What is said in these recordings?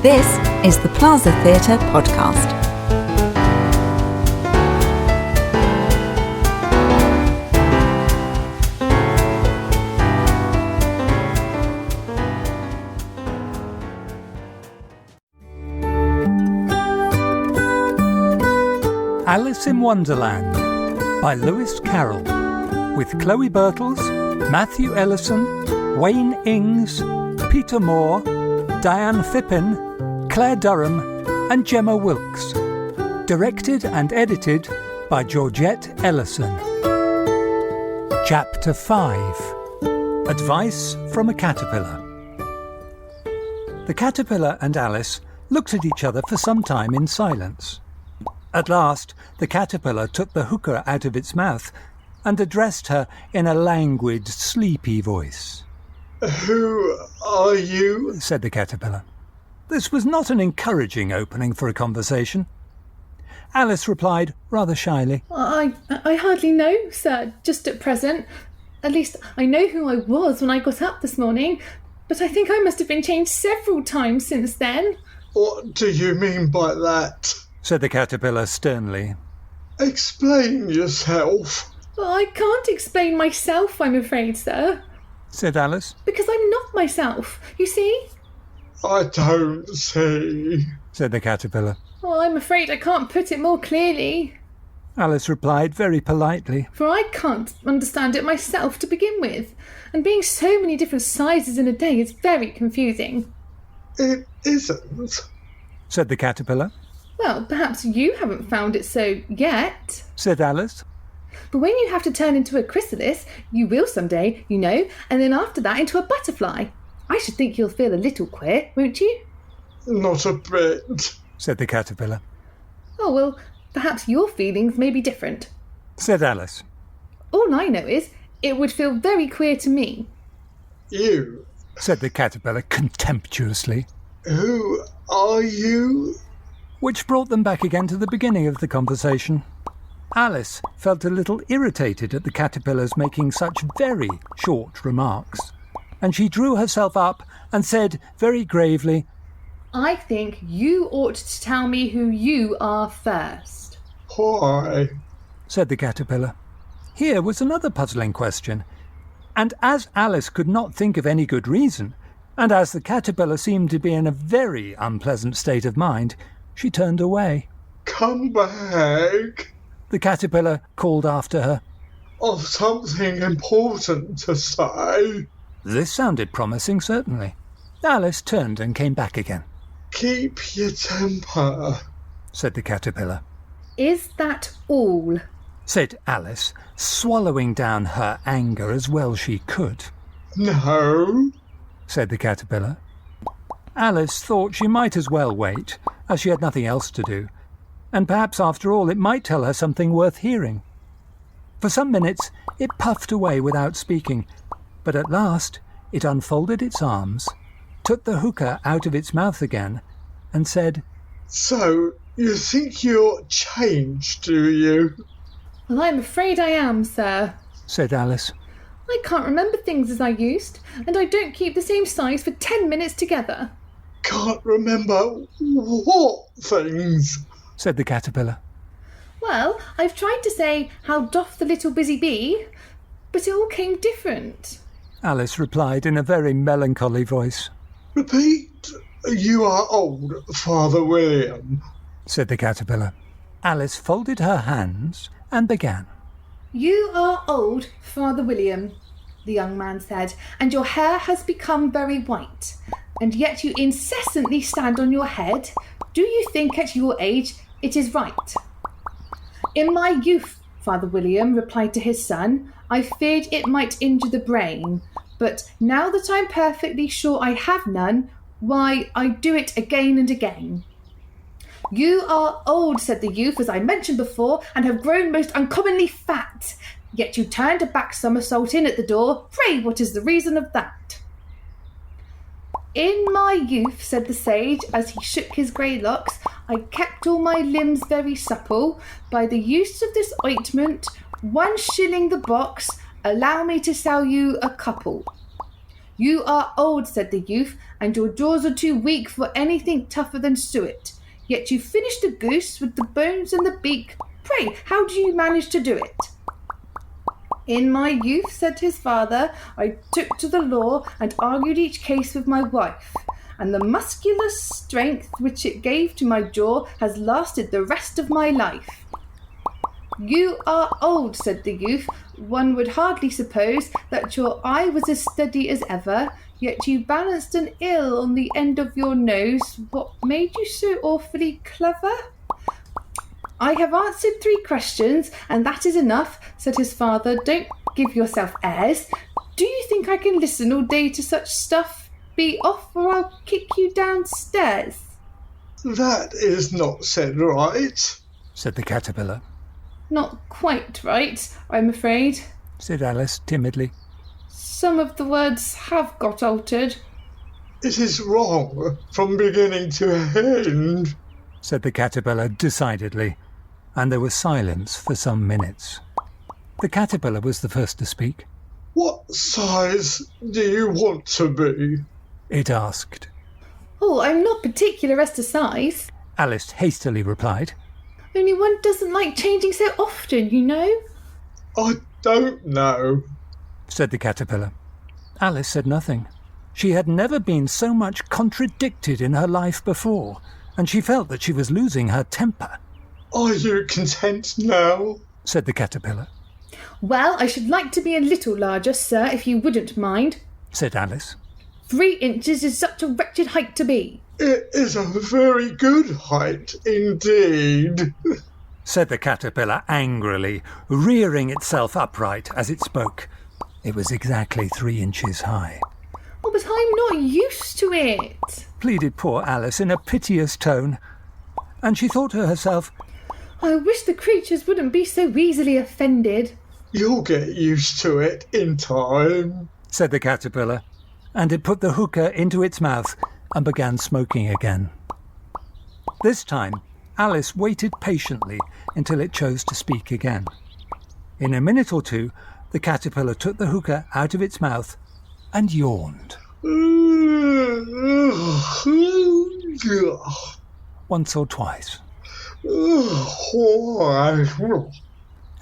This is the Plaza Theatre podcast. Alice in Wonderland by Carroll, with Chloe Birtles, Matthew Ellison, Wayne Ings, Peter Moore, Diane Phippen, Claire Durham and Gemma Wilkes. Directed and edited by Georgette Ellison. Chapter 5. Advice from a Caterpillar. The caterpillar and Alice looked at each other for some time in silence. At last, the caterpillar took the hookah out of its mouth and addressed her in a languid, sleepy voice. "Who are you?" said the caterpillar. This was not an encouraging opening for a conversation. Alice replied rather shyly. I hardly know, sir, just at present. At least I know who I was when I got up this morning, but I think I must have been changed several times since then. "What do you mean by that?" said the caterpillar sternly. "Explain yourself." Well, I can't explain myself, I'm afraid, sir. Said Alice. Because I'm not myself, you see? "I don't see," said the caterpillar. Well, I'm afraid I can't put it more clearly. Alice replied very politely. For I can't understand it myself to begin with, and being so many different sizes in a day is very confusing. "It isn't," said the caterpillar. Well, perhaps you haven't found it so yet, said Alice. But when you have to turn into a chrysalis, you will someday, you know, and then after that into a butterfly. I should think you'll feel a little queer, won't you? "Not a bit," said the caterpillar. Oh, well, perhaps your feelings may be different, said Alice. All I know is it would feel very queer to me. "You," said the caterpillar contemptuously. "Who are you?" Which brought them back again to the beginning of the conversation. Alice felt a little irritated at the caterpillar's making such very short remarks, and she drew herself up and said very gravely, I think you ought to tell me who you are first. "Why?" said the caterpillar. Here was another puzzling question, and as Alice could not think of any good reason, and as the caterpillar seemed to be in a very unpleasant state of mind, she turned away. "Come back," the caterpillar called after her. "I've something important to say." This sounded promising, certainly. Alice turned and came back again. "Keep your temper," said the caterpillar. Is that all? Said Alice, swallowing down her anger as well she could. "No," said the caterpillar. Alice thought she might as well wait, as she had nothing else to do, and perhaps after all it might tell her something worth hearing. For some minutes it puffed away without speaking, but at last it unfolded its arms, took the hookah out of its mouth again, and said, "So you think you're changed, do you?" Well, I'm afraid I am, sir. said Alice. I can't remember things as I used, and I don't keep the same size for 10 minutes together. "Can't remember what things?" said the caterpillar. Well, I've tried to say, how doth the little busy bee, but it all came different. Alice replied in a very melancholy voice. "Repeat, you are old, Father William," said the caterpillar. Alice folded her hands and began. You are old, Father William, the young man said, and your hair has become very white, and yet you incessantly stand on your head. Do you think at your age it is right? In my youth, Father William replied to his son, I feared it might injure the brain, but now that I'm perfectly sure I have none, why, I do it again and again. You are old, said the youth, as I mentioned before, and have grown most uncommonly fat. Yet you turned a back somersault in at the door. Pray, what is the reason of that? In my youth, said the sage, as he shook his grey locks, I kept all my limbs very supple. By the use of this ointment, 1 shilling the box, allow me to sell you a couple. "You are old," said the youth, "and your jaws are too weak for anything tougher than suet. Yet you finished the goose with the bones and the beak. Pray, how do you manage to do it?" "In my youth," said his father, "I took to the law and argued each case with my wife, and the muscular strength which it gave to my jaw has lasted the rest of my life." "You are old," said the youth. "One would hardly suppose that your eye was as steady as ever, yet you balanced an ill on the end of your nose. What made you so awfully clever?" "I have answered 3 questions, and that is enough," said his father. "Don't give yourself airs. Do you think I can listen all day to such stuff? Be off, or I'll kick you downstairs." That is not said right, said the caterpillar. "Not quite right, I'm afraid," said Alice timidly. "Some of the words have got altered." It is wrong from beginning to end, said the caterpillar decidedly, and there was silence for some minutes. The caterpillar was the first to speak. What size do you want to be? It asked. "Oh, I'm not particular as to size," Alice hastily replied. "Only one doesn't like changing so often, you know." I don't know, said the caterpillar. Alice said nothing. She had never been so much contradicted in her life before, and she felt that she was losing her temper. Are you content now? Said the caterpillar. "Well, I should like to be a little larger, sir, if you wouldn't mind," said Alice. 3 inches is such a wretched height to be." It is a very good height indeed, said the caterpillar angrily, rearing itself upright as it spoke. It was exactly 3 inches high. "Oh, but I'm not used to it," pleaded poor Alice in a piteous tone, and she thought to herself, "I wish the creatures wouldn't be so easily offended." You'll get used to it in time, said the caterpillar, and it put the hookah into its mouth and began smoking again. This time, Alice waited patiently until it chose to speak again. In a minute or 2, the caterpillar took the hookah out of its mouth and yawned. Once or twice.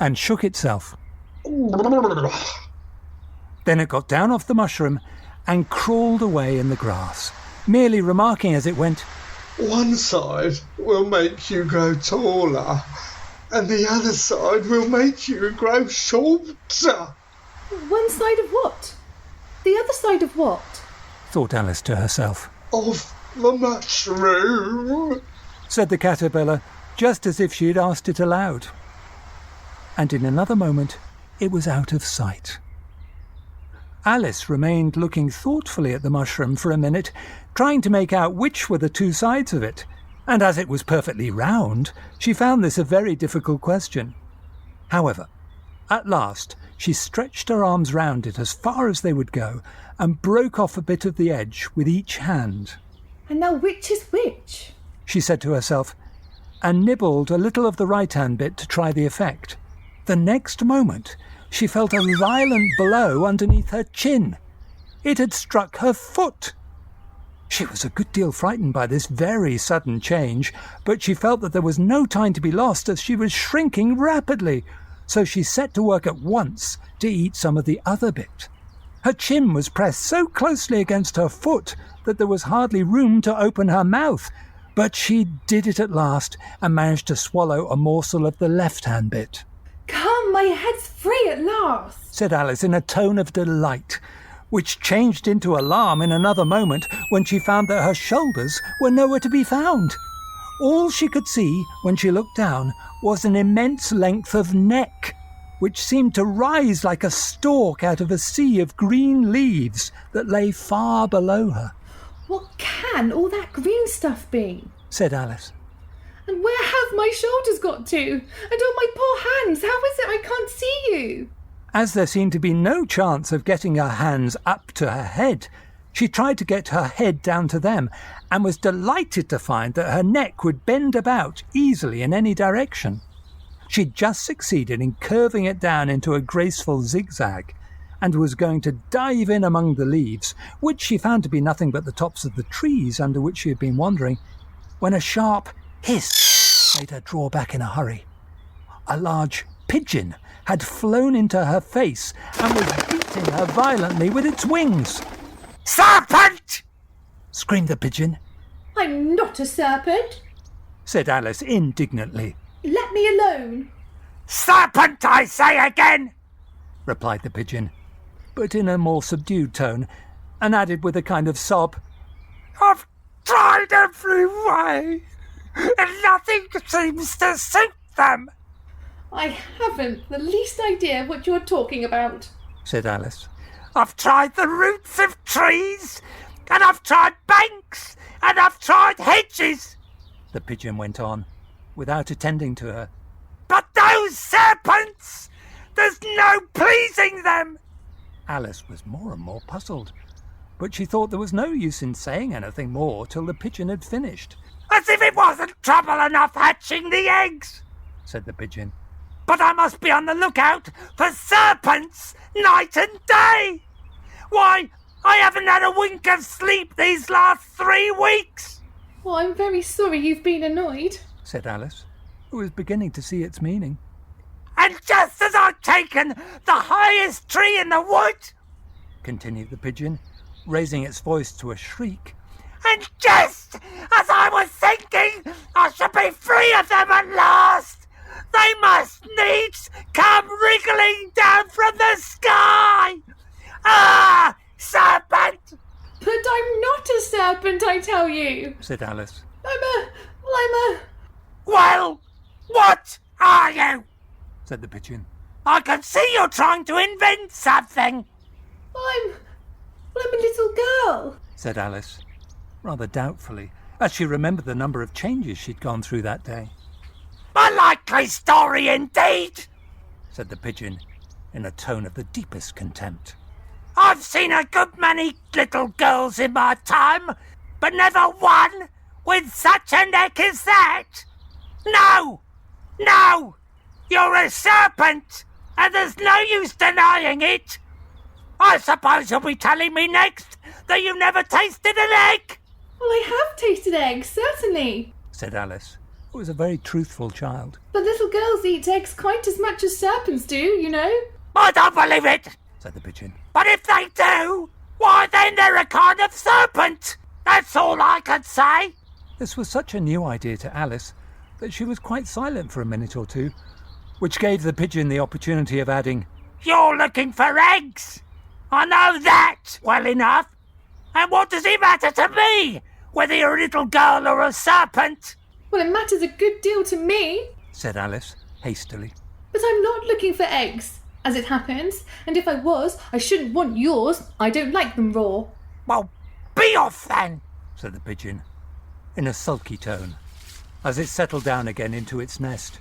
And shook itself. Then it got down off the mushroom and crawled away in the grass, merely remarking as it went, One side will make you grow taller, and the other side will make you grow shorter. "One side of what? The other side of what?" thought Alice to herself. Of the mushroom, said the caterpillar, just as if she had asked it aloud. And in another moment, it was out of sight. Alice remained looking thoughtfully at the mushroom for a minute, trying to make out which were the 2 sides of it, and as it was perfectly round, she found this a very difficult question. However, at last she stretched her arms round it as far as they would go, and broke off a bit of the edge with each hand. "And now which is which?" she said to herself, and nibbled a little of the right-hand bit to try the effect. The next moment, she felt a violent blow underneath her chin. It had struck her foot. She was a good deal frightened by this very sudden change, but she felt that there was no time to be lost as she was shrinking rapidly, so she set to work at once to eat some of the other bit. Her chin was pressed so closely against her foot that there was hardly room to open her mouth, but she did it at last and managed to swallow a morsel of the left-hand bit. "Come, my head's free at last," said Alice in a tone of delight, which changed into alarm in another moment when she found that her shoulders were nowhere to be found. All she could see when she looked down was an immense length of neck, which seemed to rise like a stalk out of a sea of green leaves that lay far below her. "What can all that green stuff be?" said Alice. "And where have my shoulders got to? And oh, my poor hands, how is it I can't see you?" As there seemed to be no chance of getting her hands up to her head, she tried to get her head down to them, and was delighted to find that her neck would bend about easily in any direction. She'd just succeeded in curving it down into a graceful zigzag, and was going to dive in among the leaves, which she found to be nothing but the tops of the trees under which she had been wandering, when a sharp hiss made her draw back in a hurry. A large pigeon had flown into her face and was beating her violently with its wings. "Serpent!" screamed the pigeon. I'm not a serpent. Said Alice indignantly. Let me alone. "Serpent, I say again!" replied the pigeon, but in a more subdued tone, and added with a kind of sob, "I've tried every way, and nothing seems to suit them." I haven't the least idea what you're talking about, said Alice. "I've tried the roots of trees, and I've tried banks, and I've tried hedges," the pigeon went on, without attending to her. "But those serpents! There's no pleasing them!" Alice was more and more puzzled, but she thought there was no use in saying anything more till the pigeon had finished. "As if it wasn't trouble enough hatching the eggs," said the pigeon. "But I must be on the lookout for serpents night and day. Why, I haven't had a wink of sleep these last 3 weeks." Well, I'm very sorry you've been annoyed, said Alice, who was beginning to see its meaning. "And just as I've taken the highest tree in the wood," continued the pigeon, raising its voice to a shriek, "and just as I was thinking I should be free of them at last, they must needs come wriggling down from the sky. Ah, serpent!" But I'm not a serpent, I tell you, said Alice. Well, "Well, what are you?" said the pigeon. "I can see you're trying to invent something." I'm a little girl, said Alice, rather doubtfully, as she remembered the number of changes she'd gone through that day. "A likely story indeed," said the pigeon, in a tone of the deepest contempt. "I've seen a good many little girls in my time, but never one with such a neck as that. No, you're a serpent, and there's no use denying it. I suppose you'll be telling me next that you've never tasted an egg." Well, I have tasted eggs, certainly, said Alice, who was a very truthful child. But little girls eat eggs quite as much as serpents do, you know. "I don't believe it," said the pigeon. "But if they do, why then they're a kind of serpent. That's all I can say." This was such a new idea to Alice that she was quite silent for a minute or two, which gave the pigeon the opportunity of adding, "You're looking for eggs. I know that well enough. And what does it matter to me whether you're a little girl or a serpent?" Well, it matters a good deal to me, said Alice hastily. but I'm not looking for eggs, as it happens, and if I was, I shouldn't want yours. I don't like them raw. "Well, be off then," said the pigeon, in a sulky tone, as it settled down again into its nest.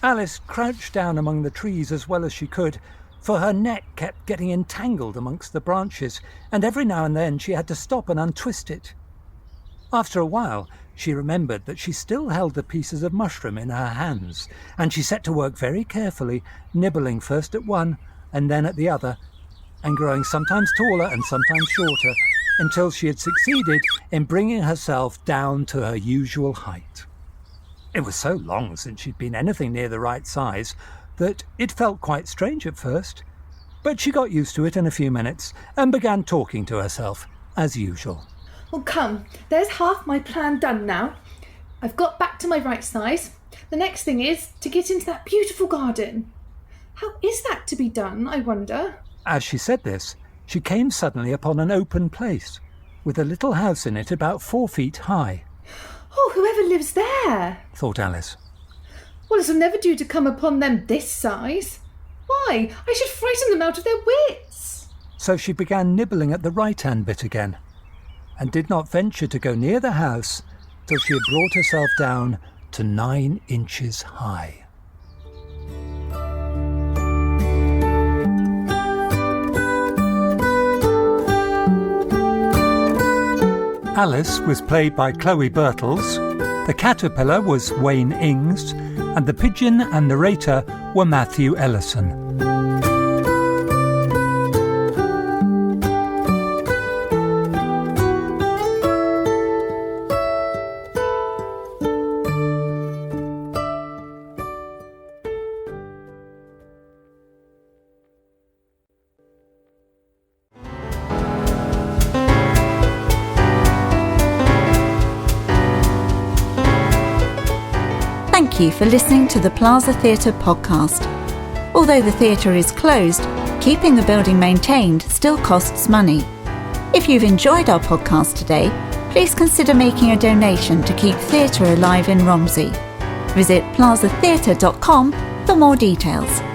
Alice crouched down among the trees as well as she could, for her neck kept getting entangled amongst the branches, and every now and then she had to stop and untwist it. After a while, she remembered that she still held the pieces of mushroom in her hands, and she set to work very carefully, nibbling first at one and then at the other, and growing sometimes taller and sometimes shorter, until she had succeeded in bringing herself down to her usual height. It was so long since she'd been anything near the right size that it felt quite strange at first, but she got used to it in a few minutes and began talking to herself, as usual. Well, come, there's half my plan done now. I've got back to my right size. The next thing is to get into that beautiful garden. How is that to be done, I wonder? As she said this, she came suddenly upon an open place, with a little house in it about 4 feet high. Oh, whoever lives there, thought Alice. Well, it'll never do to come upon them this size. Why, I should frighten them out of their wits. So she began nibbling at the right-hand bit again, and did not venture to go near the house till she had brought herself down to 9 inches high. Alice was played by Chloe Birtles, the caterpillar was Wayne Ings, and the pigeon and narrator were Matthew Ellison. thank you for listening to the Plaza Theatre podcast. Although the theatre is closed, keeping the building maintained still costs money. If you've enjoyed our podcast today, please consider making a donation to keep theatre alive in Romsey. Visit plazatheatre.com for more details.